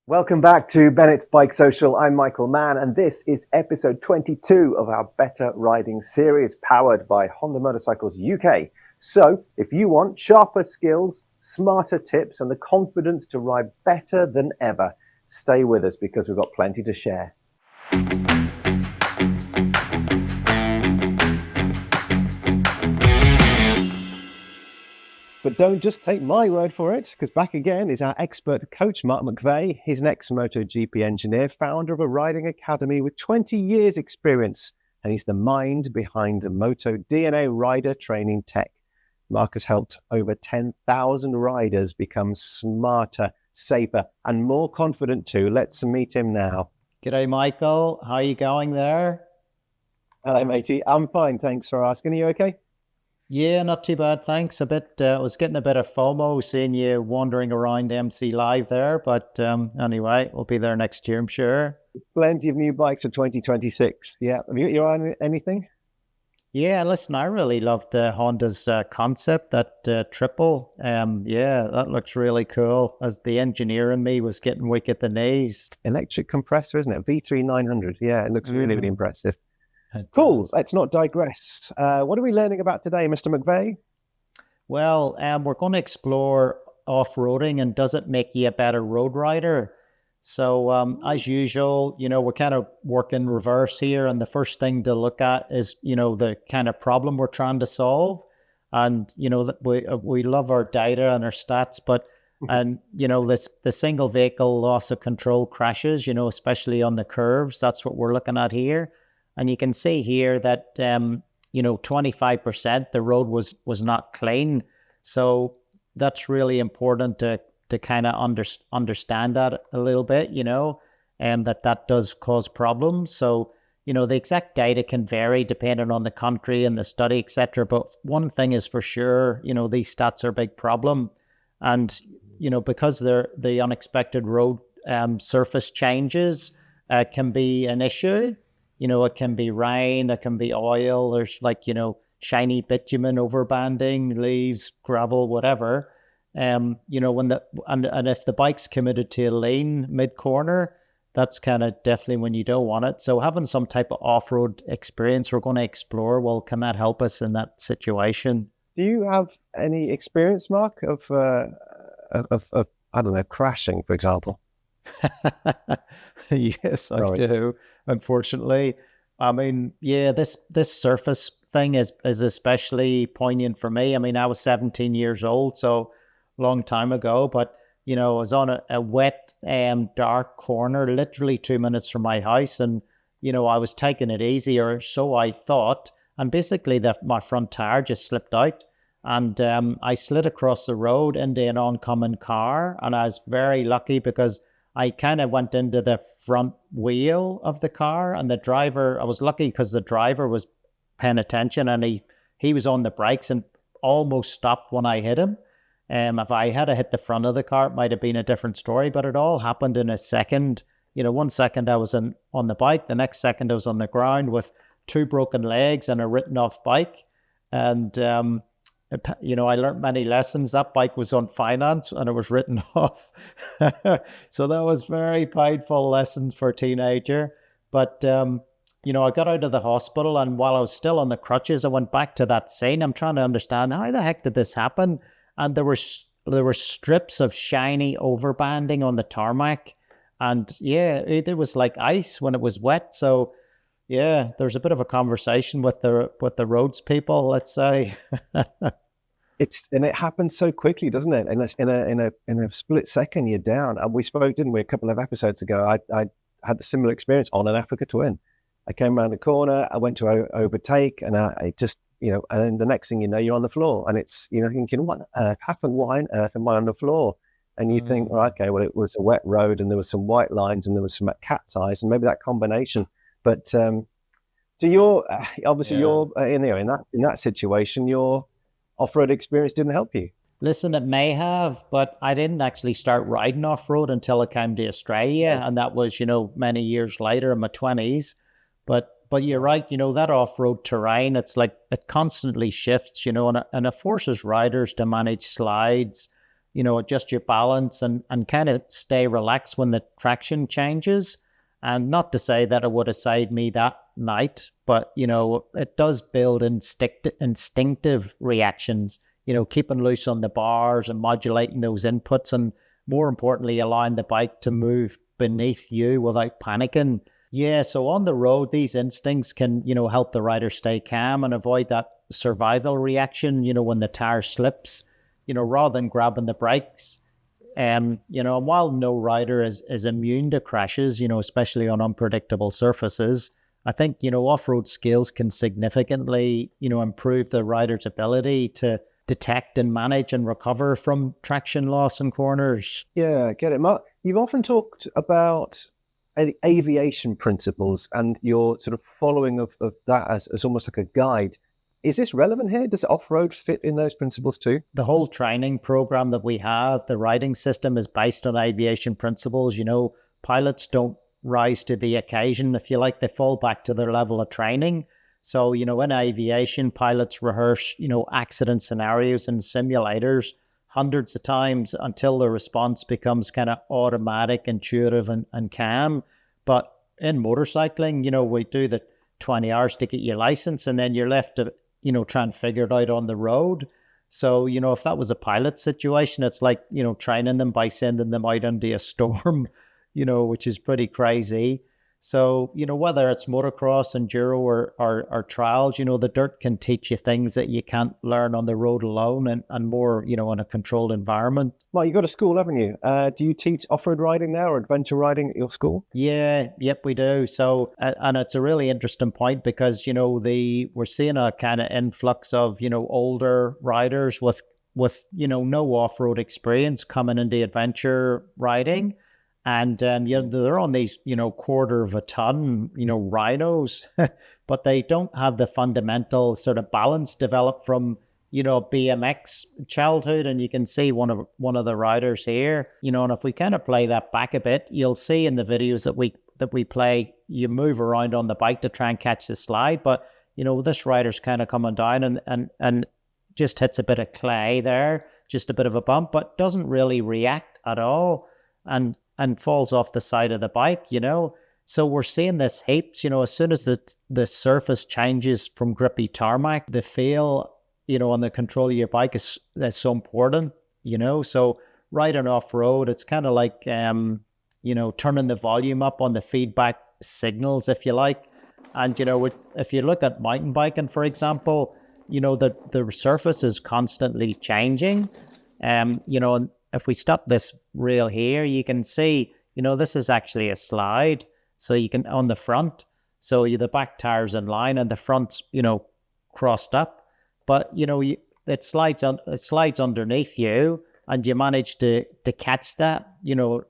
Welcome back to Bennett's Bike Social. I'm Michael Mann, and this is episode 22 of our Better Riding series, powered by Honda Motorcycles UK. So, if you want sharper skills, smarter tips, and the confidence to ride better than ever, stay with us because we've got plenty to share. But don't just take my word for it, because back again is our expert coach, Mark McVeigh. He's an ex-MotoGP engineer, founder of a riding academy with 20 years experience, and he's the mind behind the Moto DNA rider training tech. Mark has helped over 10,000 riders become smarter, safer, and more confident too. Let's meet him now. G'day, Michael. How are you going there? Hello, matey. I'm fine. Thanks for asking. Are you okay? Yeah, not too bad, thanks. I was getting a bit of FOMO seeing you wandering around MC Live there, but anyway, we'll be there next year, I'm sure. Plenty of new bikes for 2026. Yeah. Have you on anything? Yeah, listen, I really loved Honda's concept, that triple. Yeah, that looks really cool. As the engineer in me was getting weak at the knees. Electric compressor, isn't it? V3 900. Yeah, it looks really, really impressive. Cool. Let's not digress. What are we learning about today, Mr. McVeigh? Well, we're going to explore off-roading and does it make you a better road rider? So as usual, we're kind of working reverse here. And the first thing to look at is, the kind of problem we're trying to solve. And, we love our data and our stats, but, and, the single vehicle loss of control crashes, especially on the curves, that's what we're looking at here. And you can see here that, 25% the road was not clean. So that's really important to kind of understand that a little bit, and that does cause problems. So, the exact data can vary depending on the country and the study, etc. But one thing is for sure, these stats are a big problem. And, because the unexpected road surface changes can be an issue. It can be rain, it can be oil, there's shiny bitumen overbanding, leaves, gravel, whatever. And if the bike's committed to a lane mid-corner, that's kind of definitely when you don't want it. So having some type of off-road experience we're going to explore, well, can that help us in that situation? Do you have any experience, Mark, of I don't know, crashing, for example? Yes, I do. Unfortunately, I mean, yeah, this surface thing is especially poignant for me. I mean, I was 17 years old, so long time ago, but I was on a wet, dark corner, literally 2 minutes from my house, and I was taking it easy, or so I thought, and basically my front tire just slipped out, and I slid across the road into an oncoming car, and I was very lucky because I kind of went into the front wheel of the car, and the driver, I was lucky because the driver was paying attention, and he was on the brakes and almost stopped when I hit him. If I had hit the front of the car, it might have been a different story, but it all happened in a second. 1 second I was on the bike, the next second I was on the ground with 2 broken legs and a written off bike. And, I learned many lessons. That bike was on finance and it was written off. So that was very painful lessons for a teenager. But, I got out of the hospital, and while I was still on the crutches, I went back to that scene. I'm trying to understand, how the heck did this happen? And there were strips of shiny overbanding on the tarmac. And yeah, it was like ice when it was wet. So yeah, there's a bit of a conversation with the roads people, let's say. And it happens so quickly, doesn't it? And in a split second, you're down. And we spoke, didn't we, a couple of episodes ago? I had a similar experience on an Africa Twin. I came around the corner, I went to overtake, and I just, and then the next thing you know, you're on the floor, and it's, thinking, what on earth happened? Why on earth am I on the floor? And you think, well, okay, well, it was a wet road, and there were some white lines, and there was some cat's eyes, and maybe that combination. But so you're obviously you're in that situation, your off-road experience didn't help you. Listen, it may have, but I didn't actually start riding off-road until I came to Australia, and that was, many years later in my 20s. But you're right, that off-road terrain, it's like it constantly shifts, and it forces riders to manage slides, adjust your balance and kind of stay relaxed when the traction changes. And not to say that it would have saved me that night, but, it does build instinctive reactions, keeping loose on the bars and modulating those inputs, and more importantly, allowing the bike to move beneath you without panicking. Yeah, so on the road, these instincts can, help the rider stay calm and avoid that survival reaction, when the tire slips, rather than grabbing the brakes. And while no rider is immune to crashes, especially on unpredictable surfaces, I think, off-road skills can significantly, improve the rider's ability to detect and manage and recover from traction loss in corners. Yeah, I get it. Mark, you've often talked about aviation principles and your sort of following of that as almost like a guide. Is this relevant here? Does off-road fit in those principles too? The whole training program that we have, the riding system, is based on aviation principles. Pilots don't rise to the occasion. If you like, they fall back to their level of training. So, in aviation, pilots rehearse, accident scenarios in simulators hundreds of times until the response becomes kind of automatic, intuitive, and calm. But in motorcycling, we do the 20 hours to get your license, and then you're left to, try and figure it out on the road. So, if that was a pilot situation, it's like, training them by sending them out into a storm, which is pretty crazy. So, whether it's motocross, enduro, or trials, the dirt can teach you things that you can't learn on the road alone, and more, in a controlled environment. Well, you've got a school, haven't you? Do you teach off-road riding now or adventure riding at your school? Yeah, yep, we do. So, and it's a really interesting point because, we're seeing a kind of influx of, older riders with no off-road experience coming into adventure riding. And, they're on these, quarter of a ton, rhinos, but they don't have the fundamental sort of balance developed from, BMX childhood. And you can see one of the riders here, and if we kind of play that back a bit, you'll see in the videos that we play, you move around on the bike to try and catch the slide. But, this rider's kind of coming down and just hits a bit of clay there, just a bit of a bump, but doesn't really react at all. And falls off the side of the bike, So we're seeing this heaps, as soon as the surface changes from grippy tarmac, the feel, on the control of your bike is so important, So riding off-road, it's kind of like, turning the volume up on the feedback signals, if you like. And, if you look at mountain biking, for example, the surface is constantly changing. And if we stop this reel here, you can see, this is actually a slide. So you can, on the front, so the back tire's in line and the front's, crossed up. But, it slides underneath you, and you manage to catch that,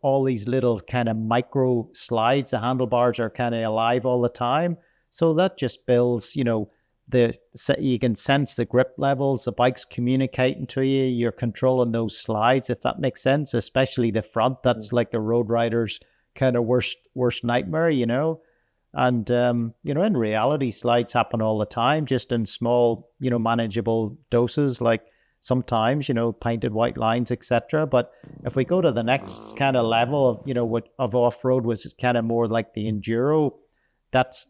all these little kind of micro slides. The handlebars are kind of alive all the time. So that just builds, you can sense the grip levels, the bike's communicating to you, you're controlling those slides, if that makes sense, especially the front. That's like a road rider's kind of worst nightmare, And, in reality, slides happen all the time, just in small, manageable doses, like sometimes, painted white lines, etc. But if we go to the next kind of level of, of off-road, was kind of more like the enduro, that's,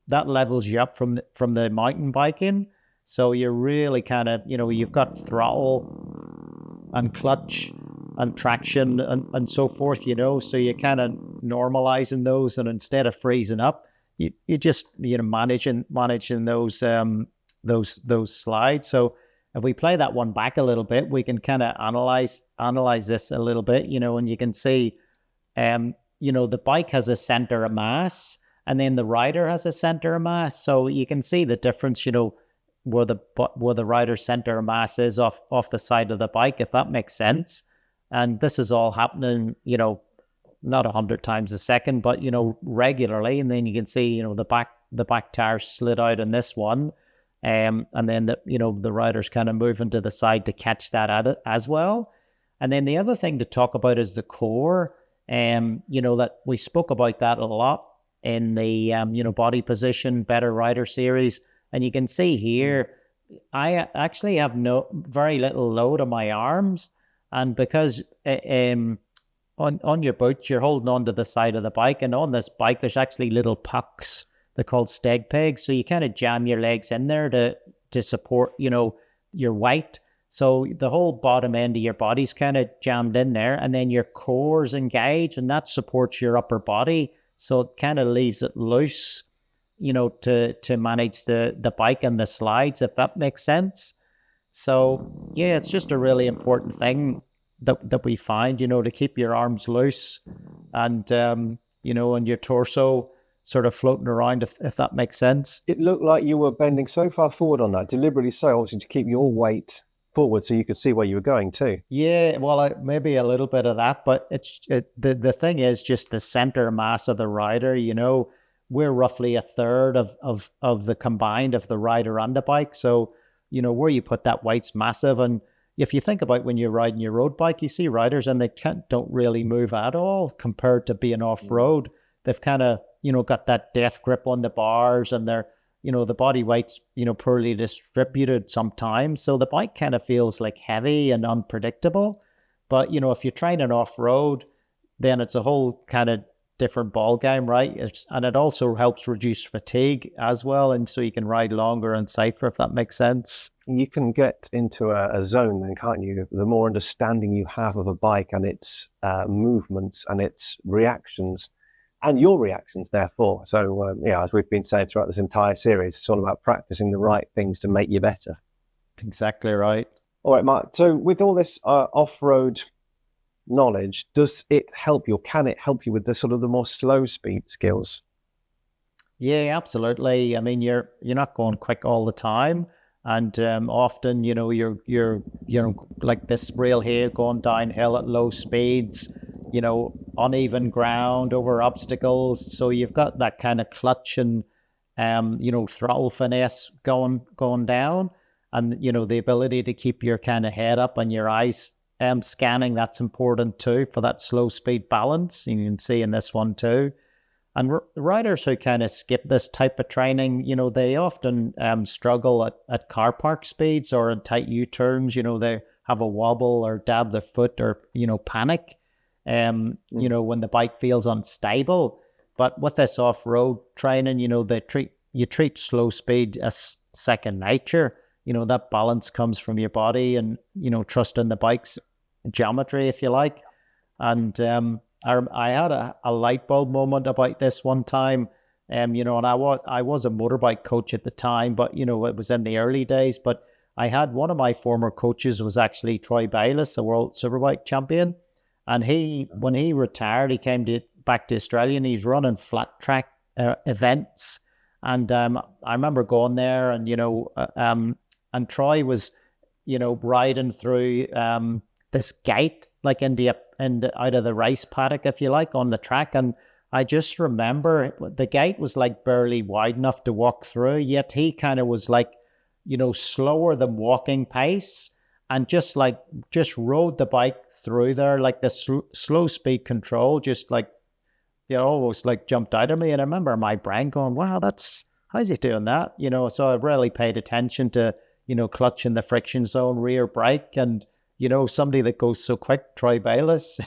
that levels you up from the mountain biking. So you're really kind of, you've got throttle and clutch and traction and so forth, so you're kind of normalizing those, and instead of freezing up, you just, managing those slides. So if we play that one back a little bit, we can kind of analyze this a little bit, and you can see, the bike has a center of mass, and then the rider has a center of mass. So you can see the difference, where the rider's center of mass is off the side of the bike, if that makes sense. And this is all happening, not 100 times a second, but, regularly. And then you can see, the back tire slid out in this one. And then, the rider's kind of moving to the side to catch that at it as well. And then the other thing to talk about is the core. That we spoke about that a lot in the, body position, better rider series. And you can see here, I actually have very little load on my arms. And because on your boot, you're holding onto the side of the bike, and on this bike, there's actually little pucks. They're called steg pegs. So you kind of jam your legs in there to support, your weight. So the whole bottom end of your body's kind of jammed in there, and then your core's engaged, and that supports your upper body. So it kind of leaves it loose, to manage the bike and the slides, if that makes sense. So yeah, it's just a really important thing that we find, to keep your arms loose and and your torso sort of floating around, if that makes sense. It looked like you were bending so far forward on that, deliberately so, obviously to keep your weight forward so you could see where you were going too. Yeah, well, maybe a little bit of that, but the thing is just the center mass of the rider. We're roughly a third of the combined of the rider and the bike. So, where you put that weight's massive. And if you think about when you're riding your road bike, you see riders and they don't really move at all compared to being off road. They've kind of, got that death grip on the bars, and they're, the body weight's, poorly distributed sometimes. So the bike kind of feels like heavy and unpredictable. But, if you're training off road, then it's a whole kind of different ball game, right? And it also helps reduce fatigue as well. And so you can ride longer and safer, if that makes sense. You can get into a zone then, can't you? The more understanding you have of a bike and its movements and its reactions, and your reactions, therefore. So, as we've been saying throughout this entire series, it's all about practicing the right things to make you better. Exactly right. All right, Mark. So with all this off-road knowledge, does it help you, or can it help you with the sort of the more slow speed skills? Yeah, absolutely. I mean, you're not going quick all the time. And often, you're like this rail here going downhill at low speeds, uneven ground over obstacles. So you've got that kind of clutch and, throttle finesse going down. And, the ability to keep your kind of head up and your eyes scanning, that's important too for that slow speed balance. And you can see in this one too. And riders who kind of skip this type of training, they often struggle at car park speeds or in tight U-turns. They have a wobble or dab their foot or, panic, when the bike feels unstable. But with this off-road training, you treat slow speed as second nature. That balance comes from your body and, trusting the bike's geometry, if you like. And I had a light bulb moment about this one time, and I was a motorbike coach at the time, but it was in the early days. But I had one of my former coaches was actually Troy Bayliss, a world superbike champion, and when he retired, he came back to Australia, and he's running flat track events, and I remember going there, and and Troy was riding through this gate like out of the race paddock, if you like, on the track. And I just remember the gate was like barely wide enough to walk through, yet he kind of was like, slower than walking pace, and just rode the bike through there, like the slow speed control, just like, almost like jumped out of me. And I remember my brain going, wow, how's he doing that? So I really paid attention to, clutch in the friction zone, rear brake, and somebody that goes so quick, Troy Bayliss,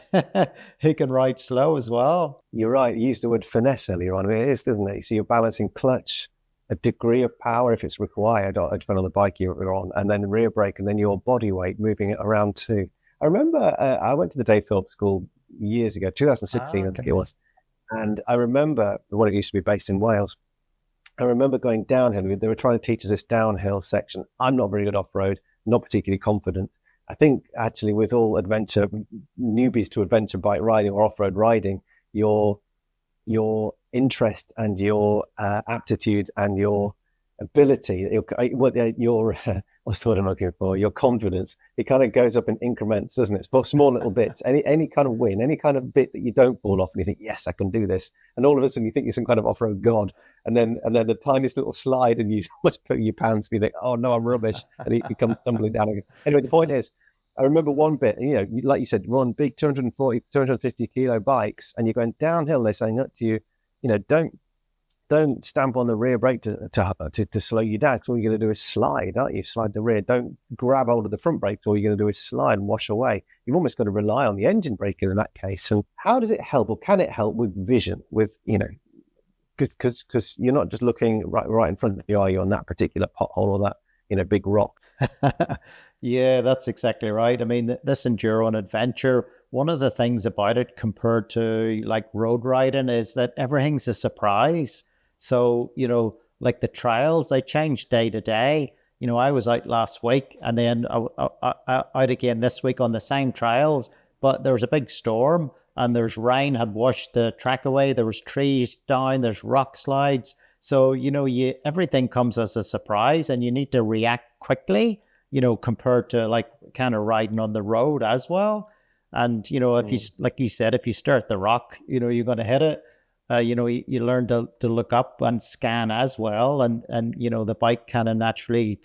he can ride slow as well. You're right. You used the word finesse earlier on. I mean, it is, doesn't it? So you're balancing clutch, a degree of power if it's required, or depending on the bike you're on, and then rear brake, and then your body weight moving it around too. I remember I went to the Dave Thorpe School years ago, 2016, I think it was. And I remember when it used to be based in Wales, I remember going downhill. They were trying to teach us this downhill section. I'm not very good off-road, not particularly confident. I think actually with all newbies to adventure bike riding or off-road riding, your interest and your aptitude and your ability, your what's the word I'm looking for? Your confidence, it kind of goes up in increments, doesn't it? It's for small little bits. Any kind of win, any kind of bit that you don't fall off and you think, yes, I can do this. And all of a sudden you think you're some kind of off-road god. And then the tiniest little slide and you almost put your pants and you think, oh no, I'm rubbish. And it becomes tumbling down again. Anyway, the point is, I remember one bit, like you said, we're on big 240, 250 kilo bikes and you're going downhill. They're saying up to you, don't don't stamp on the rear brake to slow you down. Because all you're going to do is slide, aren't you? Slide the rear. Don't grab hold of the front brake. All you're going to do is slide and wash away. You've almost got to rely on the engine brake in that case. And how does it help, or can it help with vision? With, you know, because you're not just looking right in front of you, are you, on that particular pothole or that, you know, big rock? Yeah, that's exactly right. I mean, this enduro and adventure, one of the things about it compared to like road riding is that everything's a surprise. So, you know, like the trials, they change day to day. You know, I was out last week and then out again this week on the same trials, but there was a big storm and there's rain had washed the track away. There was trees down, there's rock slides. So, you know, everything comes as a surprise and you need to react quickly, you know, compared to like kind of riding on the road as well. And, you know, if you, like you said, if you stare at the rock, you know, you're going to hit it. You know, you learn to look up and scan as well. And, you know, the bike kind of naturally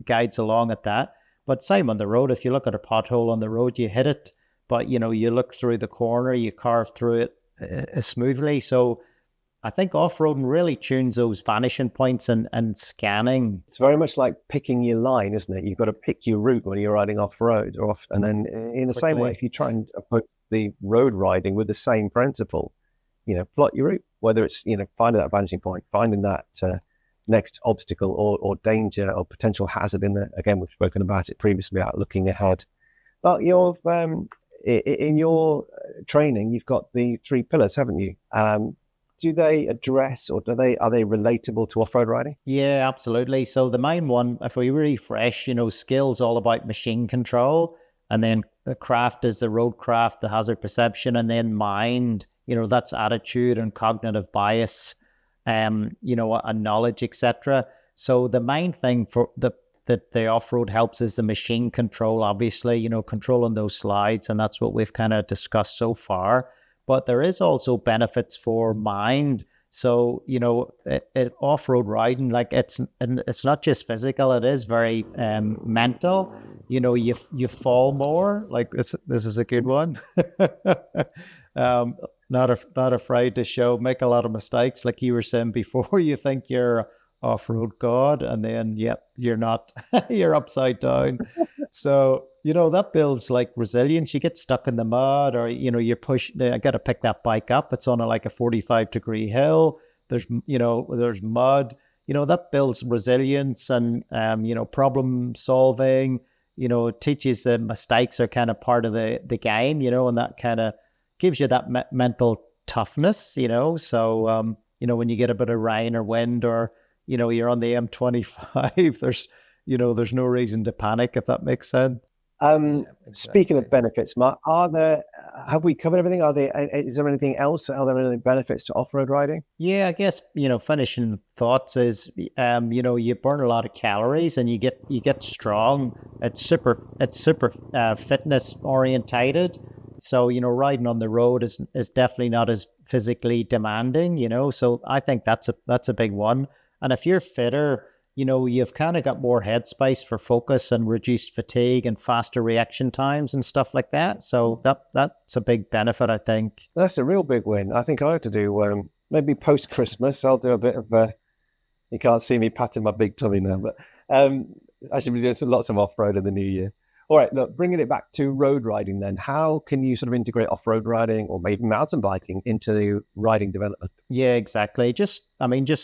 guides along at that. But same on the road, if you look at a pothole on the road, you hit it. But, you know, you look through the corner, you carve through it smoothly. So I think off-roading really tunes those vanishing points and scanning. It's very much like picking your line, isn't it? You've got to pick your route when you're riding off-road and then in the same way, if you try and approach the road riding with the same principle, you know, plot your route, whether it's, you know, finding that vanishing point, finding that next obstacle or danger or potential hazard in there. Again, we've spoken about it previously about looking ahead. But in your training, you've got the 3 pillars, haven't you? Do they address, or are they relatable to off-road riding? Yeah, absolutely. So the main one, if we refresh, you know, skills all about machine control, and then the craft is the road craft, the hazard perception, and then mind, you know, that's attitude and cognitive bias, you know, and knowledge, etc. So the main thing that the off-road helps is the machine control, obviously, you know, controlling those slides, and that's what we've kind of discussed so far. But there is also benefits for mind. So, you know, off-road riding, like it's not just physical, it is very mental. You know, you fall more, like this is a good one. Not afraid to make a lot of mistakes. Like you were saying before, you think you're off-road god, and then, yep, you're not, you're upside down. So, you know, that builds like resilience. You get stuck in the mud, or, you know, I got to pick that bike up. It's on like a 45-degree hill. There's mud, you know, that builds resilience and, you know, problem solving, you know, it teaches that mistakes are kind of part of the game, you know, and that kind of gives you that mental toughness, you know. So, you know, when you get a bit of rain or wind, or, you know, you're on the M25, there's no reason to panic, if that makes sense. Speaking of benefits, Mark, have we covered everything? Is there anything else? Are there any benefits to off-road riding? Yeah, I guess, you know, finishing thoughts is, you know, you burn a lot of calories and you get strong. It's super fitness orientated. So, you know, riding on the road is definitely not as physically demanding, you know. So I think that's a big one. And if you're fitter, you know, you've kind of got more headspace for focus and reduced fatigue and faster reaction times and stuff like that. So that's a big benefit, I think. That's a real big win. I think I have to do maybe post-Christmas. I'll do a bit of you can't see me patting my big tummy now, but I should be doing lots of off-road in the new year. All right, look, bringing it back to road riding then, how can you sort of integrate off-road riding or maybe mountain biking into the riding development? Yeah, exactly. Just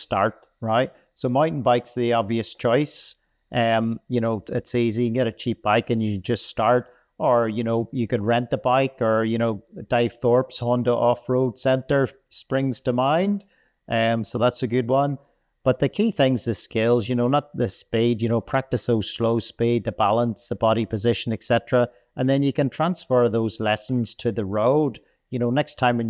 start, right? So mountain bike's the obvious choice. You know, it's easy. You can get a cheap bike and you just start. Or, you know, you could rent a bike, or, you know, Dave Thorpe's Honda Off-Road Center springs to mind. So that's a good one. But the key thing's the skills, you know, not the speed, you know, practice those slow speed, the balance, the body position, etc. And then you can transfer those lessons to the road. You know, next time on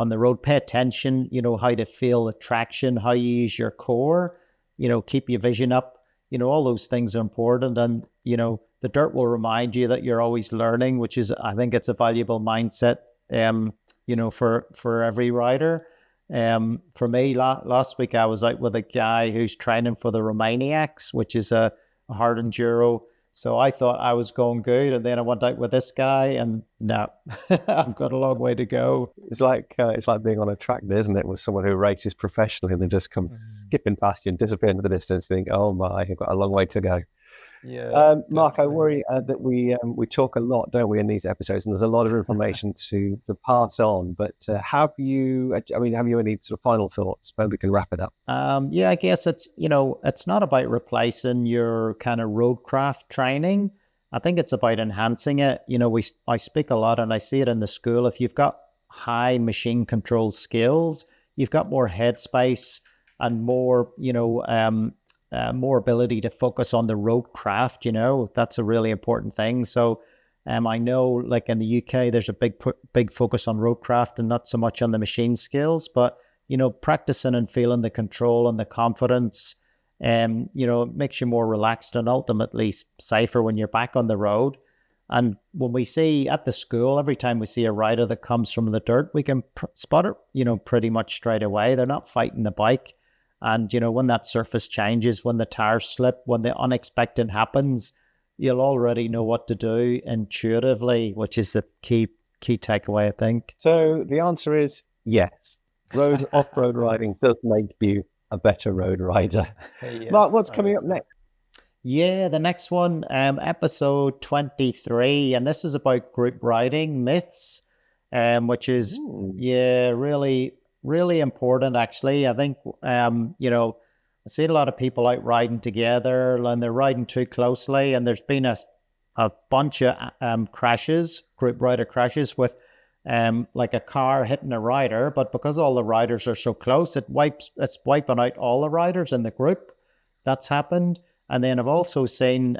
the road, pay attention, you know, how to feel the traction, how you use your core, you know, keep your vision up, you know, all those things are important. And, you know, the dirt will remind you that you're always learning, which is, I think it's a valuable mindset, you know, for every rider. For me, last week, I was out with a guy who's training for the Romaniacs, which is a hard enduro So I thought I was going good, and then I went out with this guy, and no, I've got a long way to go. It's like being on a track, isn't it, with someone who races professionally and they just come skipping past you and disappear into the distance. Think, oh my, I've got a long way to go. Yeah, Mark, I worry that we talk a lot, don't we, in these episodes, and there's a lot of information to pass on. But have you any sort of final thoughts? Maybe we can wrap it up. Yeah, I guess it's not about replacing your kind of roadcraft training. I think it's about enhancing it. I speak a lot, and I see it in the school. If you've got high machine control skills, you've got more headspace and more, more ability to focus on the road craft. That's a really important thing. So I know, like in the UK, there's a big focus on road craft and not so much on the machine skills, but practicing and feeling the control and the confidence, it makes you more relaxed and ultimately safer when you're back on the road. And when we see at the school, every time we see a rider that comes from the dirt, we can spot it, pretty much straight away. They're not fighting the bike. And, when that surface changes, when the tires slip, when the unexpected happens, you'll already know what to do intuitively, which is the key takeaway, I think. So the answer is yes. Off-road riding does make you a better road rider. Yes, Mark, what's coming up next? Yeah, the next one, episode 23, and this is about group riding myths, which is, really, really important, actually. I think, I see a lot of people out riding together and they're riding too closely, and there's been a bunch of crashes, group rider crashes with like a car hitting a rider, but because all the riders are so close, it's wiping out all the riders in the group. That's happened. And then I've also seen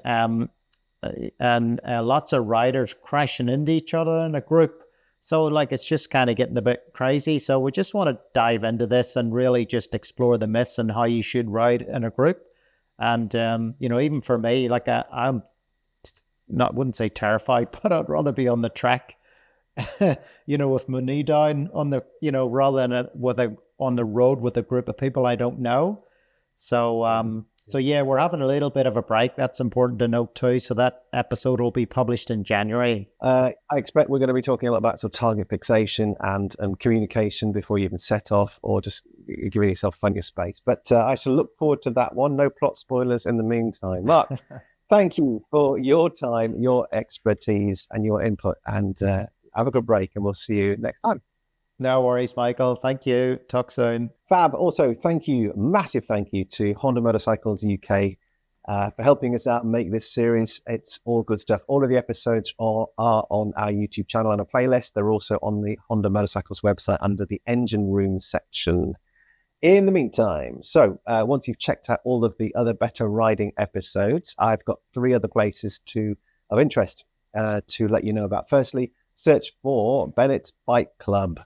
lots of riders crashing into each other in a group. So it's just kind of getting a bit crazy. So we just want to dive into this and really just explore the myths and how you should ride in a group. And, even for me, I'm wouldn't say terrified, but I'd rather be on the track, with my knee down on the, rather than on the road with a group of people I don't know. So yeah, we're having a little bit of a break. That's important to note too. So that episode will be published in January. I expect we're going to be talking a lot about sort of target fixation and communication before you even set off, or just giving yourself plenty of space. But I shall look forward to that one. No plot spoilers in the meantime. Mark, thank you for your time, your expertise, and your input. And have a good break, and we'll see you next time. No worries, Michael. Thank you. Talk soon. Fab. Also, massive thank you to Honda Motorcycles UK for helping us out and make this series. It's all good stuff. All of the episodes are on our YouTube channel and a playlist. They're also on the Honda Motorcycles website under the engine room section. In the meantime, once you've checked out all of the other Better Riding episodes, I've got 3 other places of interest to let you know about. Firstly, search for Bennetts Bike Club.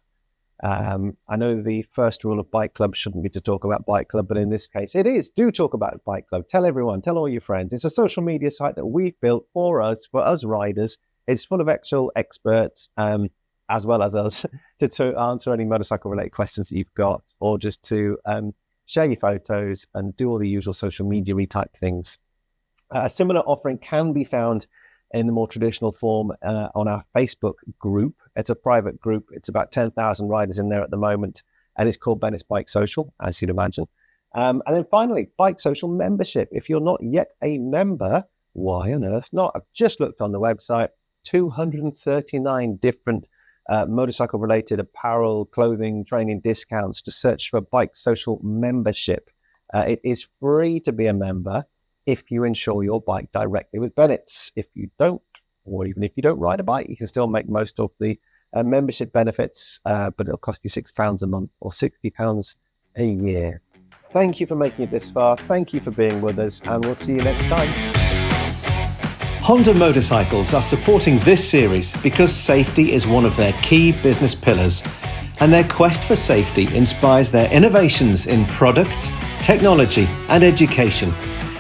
I know the first rule of Bike Club shouldn't be to talk about Bike Club, but in this case it is. Do talk about Bike Club. Tell everyone, tell all your friends. It's a social media site that we've built for us riders. It's full of actual experts, as well as us, to answer any motorcycle related questions that you've got, or just to share your photos and do all the usual social media type things. A similar offering can be found in the more traditional form on our Facebook group. It's a private group. It's about 10,000 riders in there at the moment, and it's called Bennetts BikeSocial, as you'd imagine. And then finally, BikeSocial membership. If you're not yet a member, why on earth not? I've just looked on the website, 239 different motorcycle-related apparel, clothing, training discounts. To search for BikeSocial membership. It is free to be a member if you insure your bike directly with Bennetts. If you don't, or even if you don't ride a bike, you can still make most of the membership benefits, but it'll cost you £6 a month or £60 a year. Thank you for making it this far. Thank you for being with us, and we'll see you next time. Honda Motorcycles are supporting this series because safety is one of their key business pillars, and their quest for safety inspires their innovations in products, technology, and education,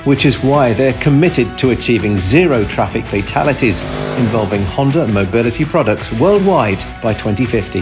which is why they're committed to achieving 0 traffic fatalities involving Honda mobility products worldwide by 2050.